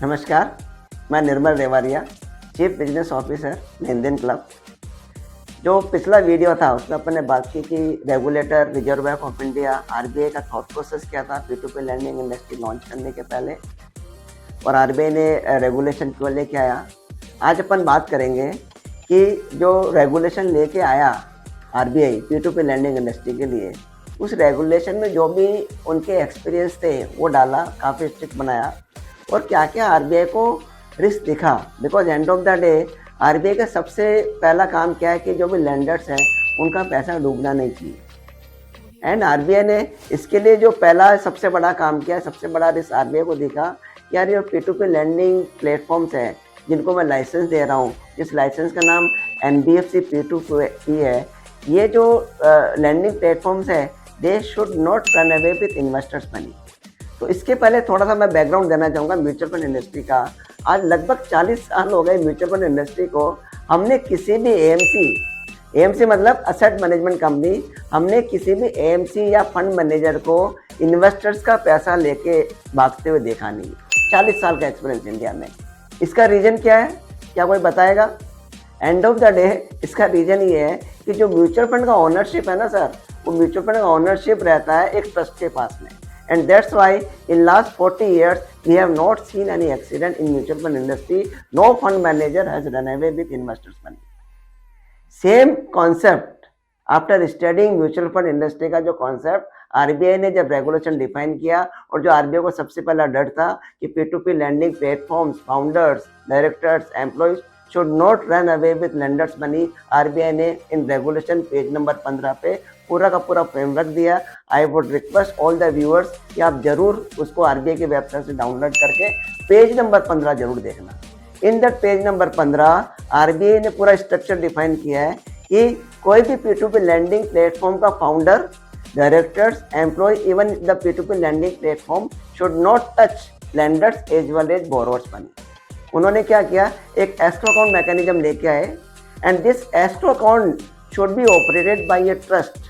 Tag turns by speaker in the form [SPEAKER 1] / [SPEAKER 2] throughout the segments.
[SPEAKER 1] नमस्कार, मैं निर्मल रेवारिया, chief business officer लेनदेन क्लब। जो पिछला वीडियो था उसमें अपन ने बात की कि regulator reserve Bank of India RBI का थॉट प्रोसेस क्या था P2P लैंडिंग इंडस्ट्री लॉन्च करने के पहले, और आरबीआई ने रेगुलेशन क्यों लेके आया। आज अपन बात करेंगे कि जो रेगुलेशन लेके आया आरबीआई P2P लैंडिंग इंडस्ट्री के लिए, उस रेगुलेशन में जो भी उनके एक्सपीरियंस थे वो डाला, काफ़ी स्ट्रिक्ट बनाया, और क्या क्या आरबीआई को रिस्क दिखा। Because and of the day RBI का सबसे पहला काम क्या है कि जो भी लैंडर्स हैं उनका पैसा डूबना नहीं चाहिए। एंड आरबीआई ने इसके लिए जो पहला सबसे बड़ा काम किया, सबसे बड़ा रिस्क आरबीआई को दिखा कि यार ये P2P लैंडिंग प्लेटफॉर्म्स हैं जिनको मैं लाइसेंस दे रहा हूँ, जिस लाइसेंस का नाम NBFC P2P है, ये जो लैंडिंग प्लेटफॉर्म्स है they should not run away with investors money. तो इसके पहले थोड़ा सा मैं बैकग्राउंड देना चाहूँगा म्यूचुअल फंड इंडस्ट्री का। आज लगभग 40 साल हो गए म्यूचुअल फंड इंडस्ट्री को। हमने किसी भी एएमसी मतलब असेट मैनेजमेंट कंपनी, हमने किसी भी एएमसी या फंड मैनेजर को इन्वेस्टर्स का पैसा लेके भागते हुए देखा नहीं। 40 साल का एक्सपीरियंस इंडिया में। इसका रीज़न क्या है, क्या कोई बताएगा? एंड ऑफ द डे इसका रीज़न ये है कि जो म्यूचुअल फंड का ओनरशिप है ना सर, वो म्यूचुअल फंड का ओनरशिप रहता है एक ट्रस्ट के पास में। And that's why in last 40 years we have not seen any accident in mutual fund industry. No fund manager has run away with investors' money. Same concept after studying mutual fund industry का जो concept RBI ने जब regulation define किया, और जो RBI को सबसे पहला डर था कि P2P lending platforms, founders, directors, employees should not run away with lenders money, RBI ने इन रेगुलेशन पेज नंबर 15 पे पूरा का पूरा फ्रेमवर्क दिया। I would request all the viewers कि आप जरूर उसको आरबीआई की वेबसाइट से डाउनलोड करके पेज नंबर 15 जरूर देखना। In that page number 15 RBI ने पूरा स्ट्रक्चर डिफाइन किया है कि कोई भी P2P लैंडिंग प्लेटफॉर्म का founder, directors, employee, even the P2P lending platform should not touch lenders as well as borrowers money. उन्होंने क्या किया, एक एस्क्रो अकाउंट मैकेनिज्म लेके आए, and this escrow account should be operated by a trust.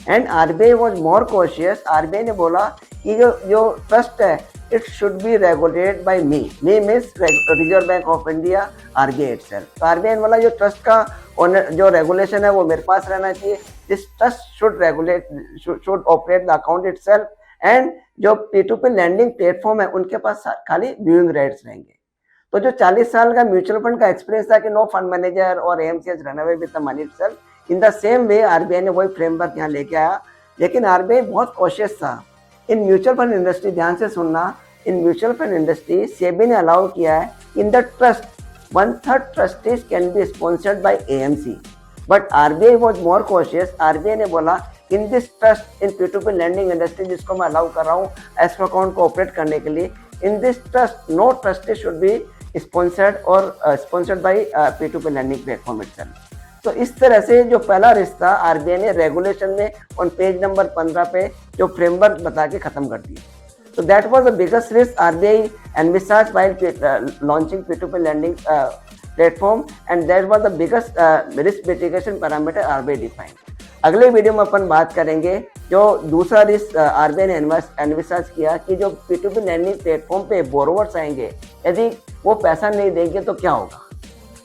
[SPEAKER 1] And RBI was more cautious. RBI ने बोला कि जो ट्रस्ट है it should be regulated by me means Reserve Bank of India, RBI itself. तो RBI ने बोला जो trust का जो रेगुलेशन है वो मेरे पास रहना चाहिए। This trust should operate the account itself, and जो P2P लैंडिंग प्लेटफॉर्म है उनके पास खाली व्यूइंग राइट्स रहेंगे। तो जो 40 साल का म्यूचुअल फंड का एक्सपीरियंस था कि नो फंड मैनेजर और AMC has run away with the money itself, in the same way RBI ने वही फ्रेमवर्क यहाँ लेके आया। लेकिन आरबीआई बहुत कॉशियस था। इन म्यूचुअल फंड इंडस्ट्री, ध्यान से सुनना, in mutual fund industry SEBI ने अलाउ किया है in the trust 1/3 trustees can be sponsored by AMC, but RBI was more cautious. RBI ने बोला in this trust in P2P lending industry जिसको मैं अलाउ कर रहा हूँ एस्क्रो अकाउंट को ऑपरेट करने के लिए, in this trust no trustee should be sponsored और sponsored by P2P lending platform itself. तो इस तरह से जो पहला रिश्ता आरबीआई ने रेगुलेशन में ऑन पेज नंबर 15 पे जो फ्रेमवर्क बता के खत्म कर दिया। तो that was the biggest risk RBI envisaged while launching P2P lending platform, and that was the biggest risk mitigation parameter RBI define. अगले वीडियो में अपन बात करेंगे जो दूसरा रिस्क आरबीआई ने एनविसाज किया कि जो P2P लैंडिंग प्लेटफॉर्म पे बोरोवर्स आएंगे, यदि वो पैसा नहीं देंगे तो क्या होगा।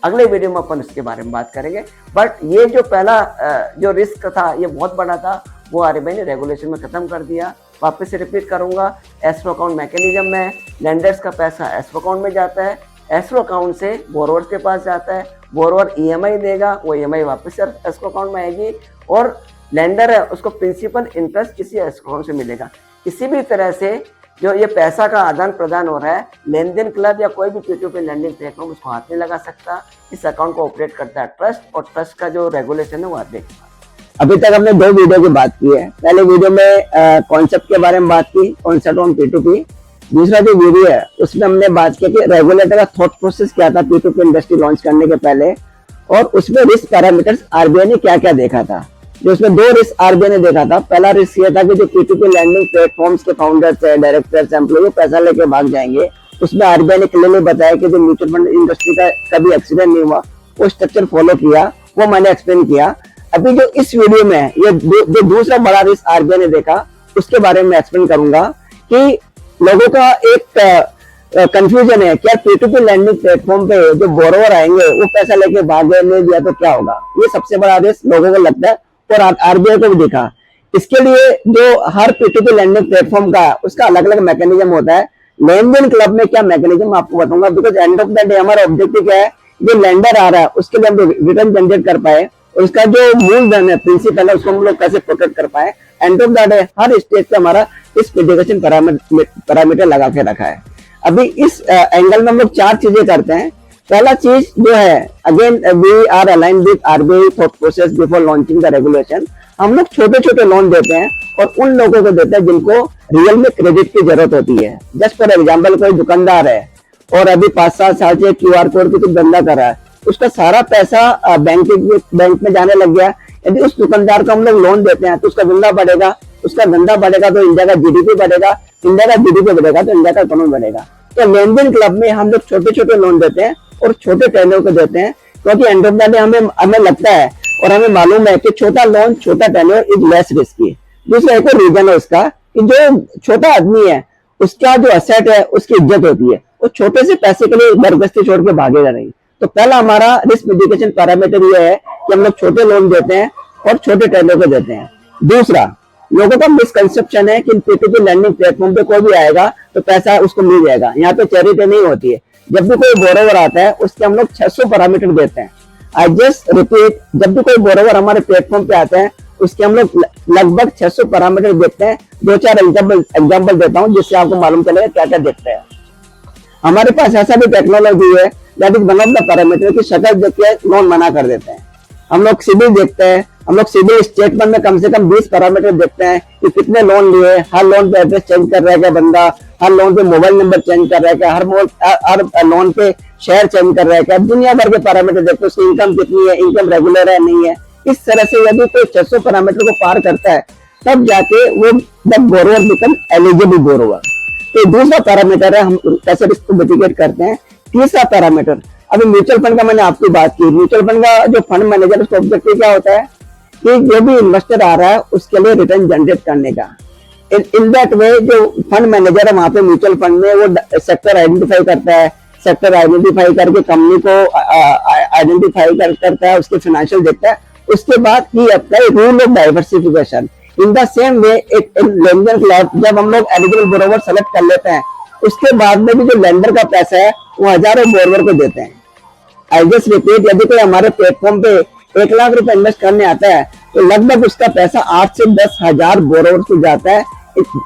[SPEAKER 1] अगले वीडियो में अपन इसके बारे में बात करेंगे। बट ये जो पहला जो रिस्क था ये बहुत बड़ा था, वो आरबीआई ने रेगुलेशन में खत्म कर दिया। वापस से रिपीट करूंगा, एस्क्रो अकाउंट मैकेनिज्म में लेंडर्स का पैसा एस्क्रो अकाउंट में जाता है, एस्क्रो अकाउंट से बोरोवर के पास जाता है, बोरोवर ईएमआई देगा, वो ईएमआई वापस से एस्क्रो अकाउंट में आएगी, और लेंडर है उसको प्रिंसिपल इंटरेस्ट किसी एस्क्रो अकाउंट से मिलेगा। किसी भी तरह से जो ये पैसा का आदान प्रदान हो रहा है, लेनदेन क्लब या कोई भी P2P लैंडिंग प्लेटफॉर्म उसको हाथ नहीं लगा सकता। इस अकाउंट को ऑपरेट करता है ट्रस्ट, और ट्रस्ट का जो रेगुलेशन है वो आरबीआई के पास। अभी तक हमने 2 वीडियो की बात की है। पहले वीडियो में कॉन्सेप्ट के बारे में बात की, कॉन्सेप्ट ऑन P2P। दूसरा जो वीडियो है उसमें हमने बात की कि रेगुलेटर का थॉट प्रोसेस क्या था P2P इंडस्ट्री लॉन्च करने के पहले, और उसमें रिस्क पैरामीटर्स आरबीआई ने क्या क्या देखा था। जो उसमें 2 रिस्क आरबीआई ने देखा था। पहला रिस्क ये था कि जो P2P लैंडिंग प्लेटफॉर्म्स के फाउंडर्स है, डायरेक्टर्स, एम्प्लॉय पैसा लेके भाग जाएंगे। उसमें आरबीआई ने क्लियरली बताया कि जो म्यूचुअल फंड इंडस्ट्री का कभी एक्सीडेंट नहीं हुआ, वो स्ट्रक्चर फॉलो किया, वो मैंने एक्सप्लेन किया। अभी जो इस वीडियो में ये जो दूसरा बड़ा रिस्क आरबीआई ने देखा उसके बारे में एक्सप्लेन करूंगा कि लोगों का एक
[SPEAKER 2] कंफ्यूजन है क्या P2P लैंडिंग प्लेटफॉर्म पे जो बोरोवर आएंगे वो पैसा लेके भागे ले दिया तो क्या होगा, ये सबसे बड़ा रिस्क लोगों को लगता है और आरबीआई को भी दिखा। इसके लिए जो हर P2P लैंडिंग प्लेटफॉर्म का उसका अलग अलग मैकेनिज्म होता है। लेन देन क्लब में क्या मैकेनिज्म आपको बताऊंगा, because and of the day हमारा ऑब्जेक्टिव क्या है, जो लेंडर आ रहा है उसके लिए हम रिटर्न जनरेट कर पाए, उसका जो मूलधन है प्रिंसिपल है उसको हम लोग कैसे प्रोटेक्ट कर पाए। And of the day her stage पे हमारा इस मिटिगेशन पैरामीटर लगा के रखा है। अभी इस एंगल में हम लोग 4 चीजें करते हैं। पहला चीज जो है, again we are align with RBI thought process before launching the regulation. हम लोग छोटे छोटे लोन देते हैं और उन लोगों को देते हैं जिनको रियल में क्रेडिट की जरूरत होती है। जस्ट फॉर एग्जाम्पल, कोई दुकानदार है और अभी 5-7 साल से QR कोड की कुछ धंधा कर रहा है, उसका सारा पैसा बैंक में जाने लग गया। यदि उस दुकानदार को हम लोग लोन देते हैं तो उसका धंधा बढ़ेगा, उसका धंधा बढ़ेगा तो इंडिया का जीडीपी बढ़ेगा, इंडिया का जीडीपी बढ़ेगा तो इंडिया का इकोनॉमी बढ़ेगा। तो लेन देन क्लब में हम लोग छोटे छोटे लोन देते हैं और छोटे टेन्योर को देते हैं, क्योंकि एंड ऑफ द डे हमें लगता है और हमें मालूम है कि छोटा लोन छोटा टेन्योर इज लेस रिस्की। दूसरा एक और रीजन है उसका कि जो छोटा आदमी है उसका जो असेट है उसकी इज्जत होती है, वो छोटे से पैसे के लिए बरगस्ती छोड़ के भागेगा नहीं। तो पहला हमारा रिस्क मिटिगेशन पैरामीटर ये है कि हम लोग छोटे लोन देते हैं और छोटे टेन्योर को देते हैं। दूसरा, लोगों का मिसकंसेप्शन है कि P2P लैंडिंग प्लेटफॉर्म पे कोई भी आएगा तो पैसा उसको मिल जाएगा। यहाँ पे चैरिटी नहीं होती है। जब भी कोई बोरोवर आता है उसके हम लोग 600 पैरामीटर देते हैं। आई जस्ट रिपीट, जब भी कोई बोरोवर हमारे प्लेटफॉर्म पे आता है उसके हम लोग लगभग 600 पैरामीटर देखते हैं। 2-4 एग्जाम्पल देता हूँ जिससे आपको मालूम चलेगा क्या क्या देखते हैं। हमारे पास ऐसा भी टेक्नोलॉजी है that is one of the parameter की शक्ल देख के लोन मना कर देते हैं। हम लोग सिबिल देखते हैं, हम लोग सिबिल स्टेटमेंट में कम से कम 20 पैरामीटर देखते हैं कि कितने लोन लिए, हर लोन पे एड्रेस चेंज कर रहा है क्या बंदा, हर लोन पे मोबाइल नंबर चेंज कर रहा है क्या, हर लोन पे शहर चेंज कर रहा है क्या, दुनिया भर के पैरामीटर देखते हैं। उसकी इनकम कितनी है, इनकम रेगुलर है नहीं है। इस तरह से यदि कोई 600 पैरामीटर को पार करता है तब जाके वो the borrower become eligible borrower. तो दूसरा पैरामीटर है हम कैसे रिस्क को मिटिगेट करते हैं। तीसरा पैरामीटर, अभी म्यूचुअल फंड का मैंने आपकी बात की। म्यूचुअल फंड का जो फंड मैनेजर उसका ऑब्जेक्टिव क्या होता है कि जो भी इन्वेस्टर आ रहा है उसके लिए रिटर्न जनरेट करने का। इन दैट वे जो फंड मैनेजर है वहां पे म्यूचुअल फंड में वो सेक्टर आइडेंटिफाई करता है, सेक्टर आइडेंटिफाई करके कंपनी को आइडेंटिफाई करता है, उसके फाइनेंशियल देखता है। उसके बाद ही apply rule of diversification. In the same way एक लेन देन क्लब जब हम लोग एलिजिबल बोरोवर सेलेक्ट कर लेते हैं उसके बाद में भी जो लेंडर का पैसा है वो हजारों बोरोवर को देते हैं। आई जस्ट रिपीट, यदि कोई हमारे प्लेटफॉर्म पे 1 लाख रुपए इन्वेस्ट करने आता है तो लगभग उसका पैसा 8 से 10 हजार बोरोवर को जाता है।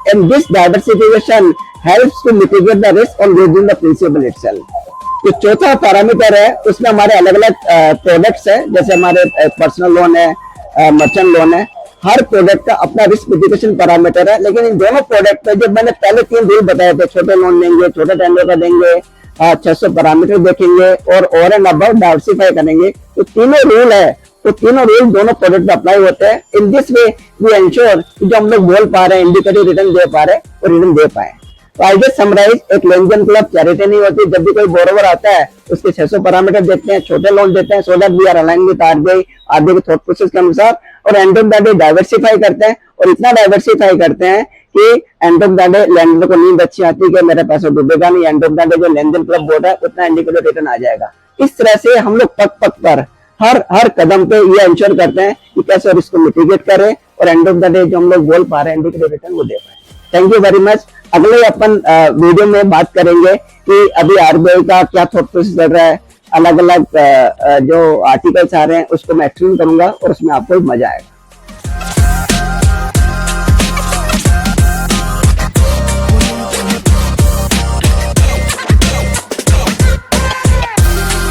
[SPEAKER 2] And this diversification helps to mitigate the risk on using the principal itself. जो चौथा पैरामीटर है उसमें हमारे अलग अलग प्रोडक्ट्स है, जैसे हमारे पर्सनल लोन है, मर्चेंट लोन है। हर प्रोडक्ट का अपना रिस्क मिटिगेशन पैरामीटर है, लेकिन इन दोनों प्रोडक्ट पे जो मैंने पहले 3 रूल बताए थे, छोटे लोन देंगे, छोटे टेंडर का देंगे, 600 पैरामीटर देखेंगे और ओवर एंड अबव डाइवर्सिफाई करेंगे। तो तीनों रूल है, तो तीनों रूल दोनों प्रोडक्ट पे अप्लाई होते हैं। In this way we ensure कि जो हम लोग बोल पा रहे हैं इंडिकेटिव रिटर्न दे पा रहे हैं और रिटर्न दे पाए। तो आई जस्ट समराइज, एक लेन देन क्लब चैरिटी नहीं होती। जब भी कोई बोरोवर आता है उसके 600 पैरामीटर देखते हैं, छोटे लोन देते हैं, so that we are align with RBI के थॉट प्रोसेस के अनुसार, और end of the day diversify करते हैं। और इतना डाइवर्सिफाई करते हैं कि end of the day lender को नींद अच्छी आती है कि मेरा पैसा डूबेगा नहीं। एंड ऑफ द डे जो लेन देन क्लब बोर्ड है उतना इंडिकेटिव रिटर्न आ जाएगा। इस तरह से हम लोग पग पग पर हर कदम पे ये इंश्योर करते हैं कि कैसे रिस्क को मिटिगेट करें और एंड ऑफ द डे जो हम लोग बोल पा रहे हैं इंडिकेटिव रिटर्न वो दे पाए। Thank you very much. अगले अपन वीडियो में बात करेंगे कि अभी आरबीआई का क्या थॉट प्रोसेस चल रहा है, अलग अलग जो आर्टिकल्स आ रहे हैं उसको मैं एक्सप्लेन करूंगा और उसमें आपको मजा आएगा।